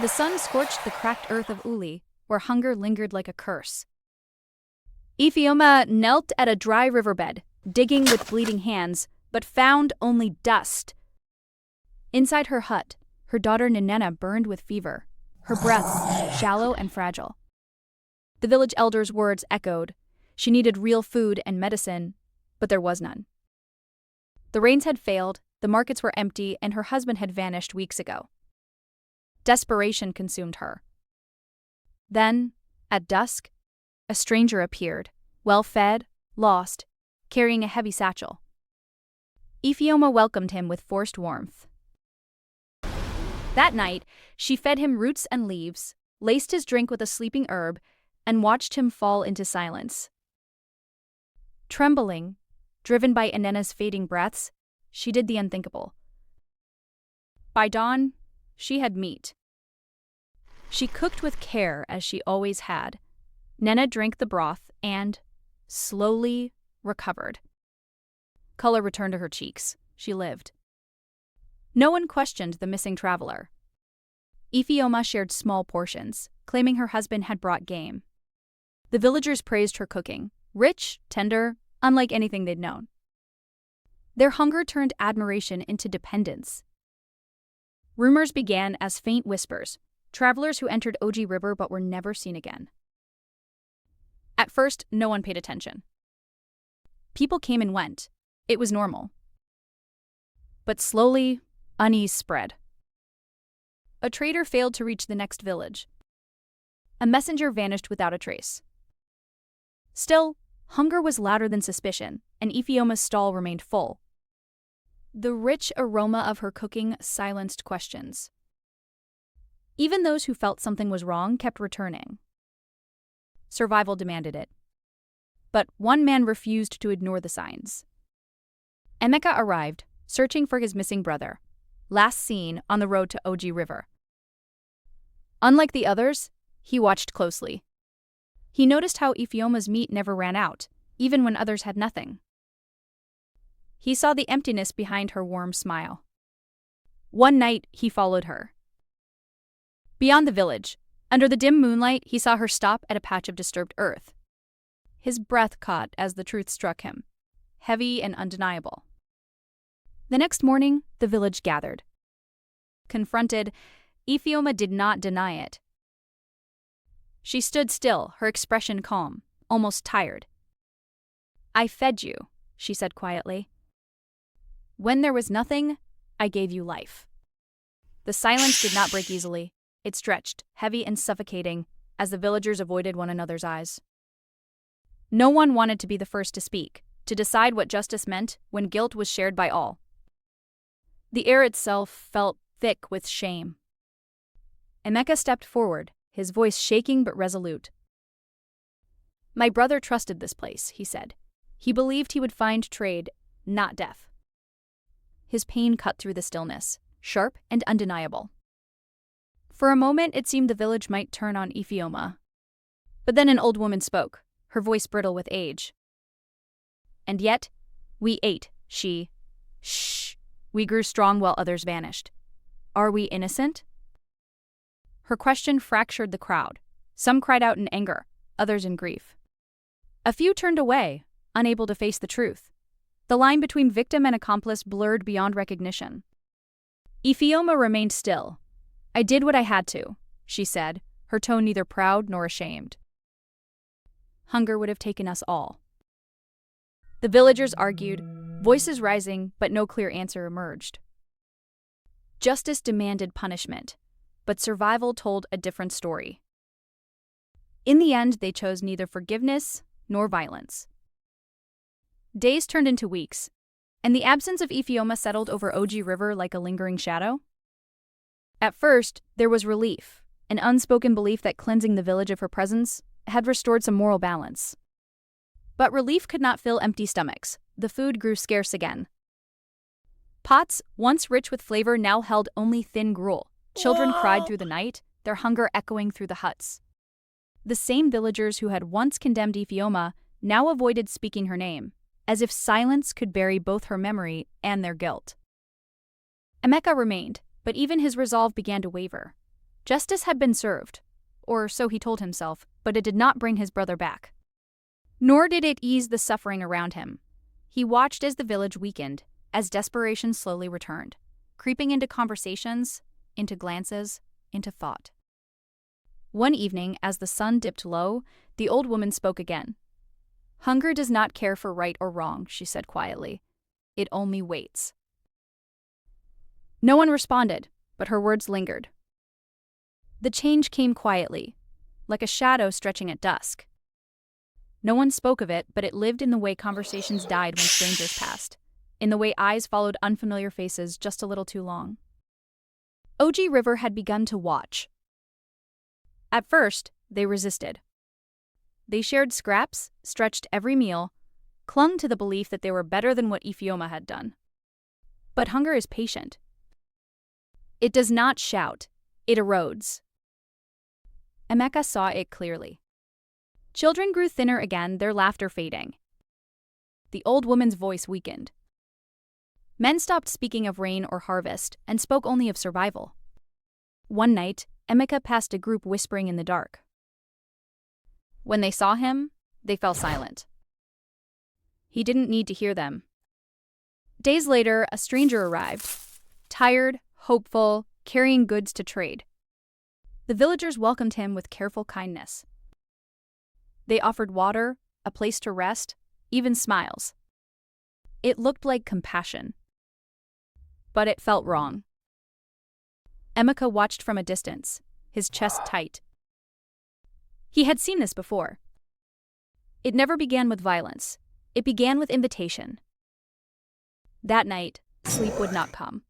The sun scorched the cracked earth of Uli, where hunger lingered like a curse. Ifeoma knelt at a dry riverbed, digging with bleeding hands, but found only dust. Inside her hut, her daughter Nnenna burned with fever, her breaths shallow and fragile. The village elder's words echoed. She needed real food and medicine, but there was none. The rains had failed, the markets were empty, and her husband had vanished weeks ago. Desperation consumed her. Then, at dusk, a stranger appeared, well-fed, lost, carrying a heavy satchel. Ifeoma welcomed him with forced warmth. That night, she fed him roots and leaves, laced his drink with a sleeping herb, and watched him fall into silence. Trembling, driven by Nnenna's fading breaths, she did the unthinkable. By dawn, she had meat. She cooked with care as she always had. Nnenna drank the broth and, slowly, recovered. Color returned to her cheeks. She lived. No one questioned the missing traveler. Ifeoma shared small portions, claiming her husband had brought game. The villagers praised her cooking, rich, tender, unlike anything they'd known. Their hunger turned admiration into dependence. Rumors began as faint whispers, travelers who entered Oji River but were never seen again. At first, no one paid attention. People came and went. It was normal. But slowly, unease spread. A trader failed to reach the next village. A messenger vanished without a trace. Still, hunger was louder than suspicion, and Ifeoma's stall remained full. The rich aroma of her cooking silenced questions. Even those who felt something was wrong kept returning. Survival demanded it. But one man refused to ignore the signs. Emeka arrived, searching for his missing brother, last seen on the road to Oji River. Unlike the others, he watched closely. He noticed how Ifeoma's meat never ran out, even when others had nothing. He saw the emptiness behind her warm smile. One night, he followed her. Beyond the village, under the dim moonlight, he saw her stop at a patch of disturbed earth. His breath caught as the truth struck him, heavy and undeniable. The next morning, the village gathered. Confronted, Ifeoma did not deny it. She stood still, her expression calm, almost tired. "I fed you," she said quietly. "When there was nothing, I gave you life." The silence did not break easily. It stretched, heavy and suffocating, as the villagers avoided one another's eyes. No one wanted to be the first to speak, to decide what justice meant when guilt was shared by all. The air itself felt thick with shame. Emeka stepped forward, his voice shaking but resolute. "My brother trusted this place," he said. "He believed he would find trade, not death." His pain cut through the stillness, sharp and undeniable. For a moment, it seemed the village might turn on Ifeoma. But then an old woman spoke, her voice brittle with age. "And yet, we ate, she. Shh. We grew strong while others vanished. Are we innocent?" Her question fractured the crowd. Some cried out in anger, others in grief. A few turned away, unable to face the truth. The line between victim and accomplice blurred beyond recognition. Ifeoma remained still. "I did what I had to," she said, her tone neither proud nor ashamed. Hunger would have taken us all. The villagers argued, voices rising, but no clear answer emerged. Justice demanded punishment, but survival told a different story. In the end, they chose neither forgiveness nor violence. Days turned into weeks, and the absence of Ifeoma settled over Oji River like a lingering shadow. At first, there was relief, an unspoken belief that cleansing the village of her presence had restored some moral balance. But relief could not fill empty stomachs. The food grew scarce again. Pots, once rich with flavor, now held only thin gruel. Children cried through the night, their hunger echoing through the huts. The same villagers who had once condemned Ifeoma now avoided speaking her name, as if silence could bury both her memory and their guilt. Emeka remained, but even his resolve began to waver. Justice had been served, or so he told himself, but it did not bring his brother back. Nor did it ease the suffering around him. He watched as the village weakened, as desperation slowly returned, creeping into conversations, into glances, into thought. One evening, as the sun dipped low, the old woman spoke again. "Hunger does not care for right or wrong," she said quietly. "It only waits." No one responded, but her words lingered. The change came quietly, like a shadow stretching at dusk. No one spoke of it, but it lived in the way conversations died when strangers passed, in the way eyes followed unfamiliar faces just a little too long. OG River had begun to watch. At first, they resisted. They shared scraps, stretched every meal, clung to the belief that they were better than what Ifeoma had done. But hunger is patient. It does not shout, it erodes. Emeka saw it clearly. Children grew thinner again, their laughter fading. The old woman's voice weakened. Men stopped speaking of rain or harvest and spoke only of survival. One night, Emeka passed a group whispering in the dark. When they saw him, they fell silent. He didn't need to hear them. Days later, a stranger arrived, tired, hopeful, carrying goods to trade. The villagers welcomed him with careful kindness. They offered water, a place to rest, even smiles. It looked like compassion. But it felt wrong. Emeka watched from a distance, his chest tight. He had seen this before. It never began with violence. It began with invitation. That night, sleep would not come.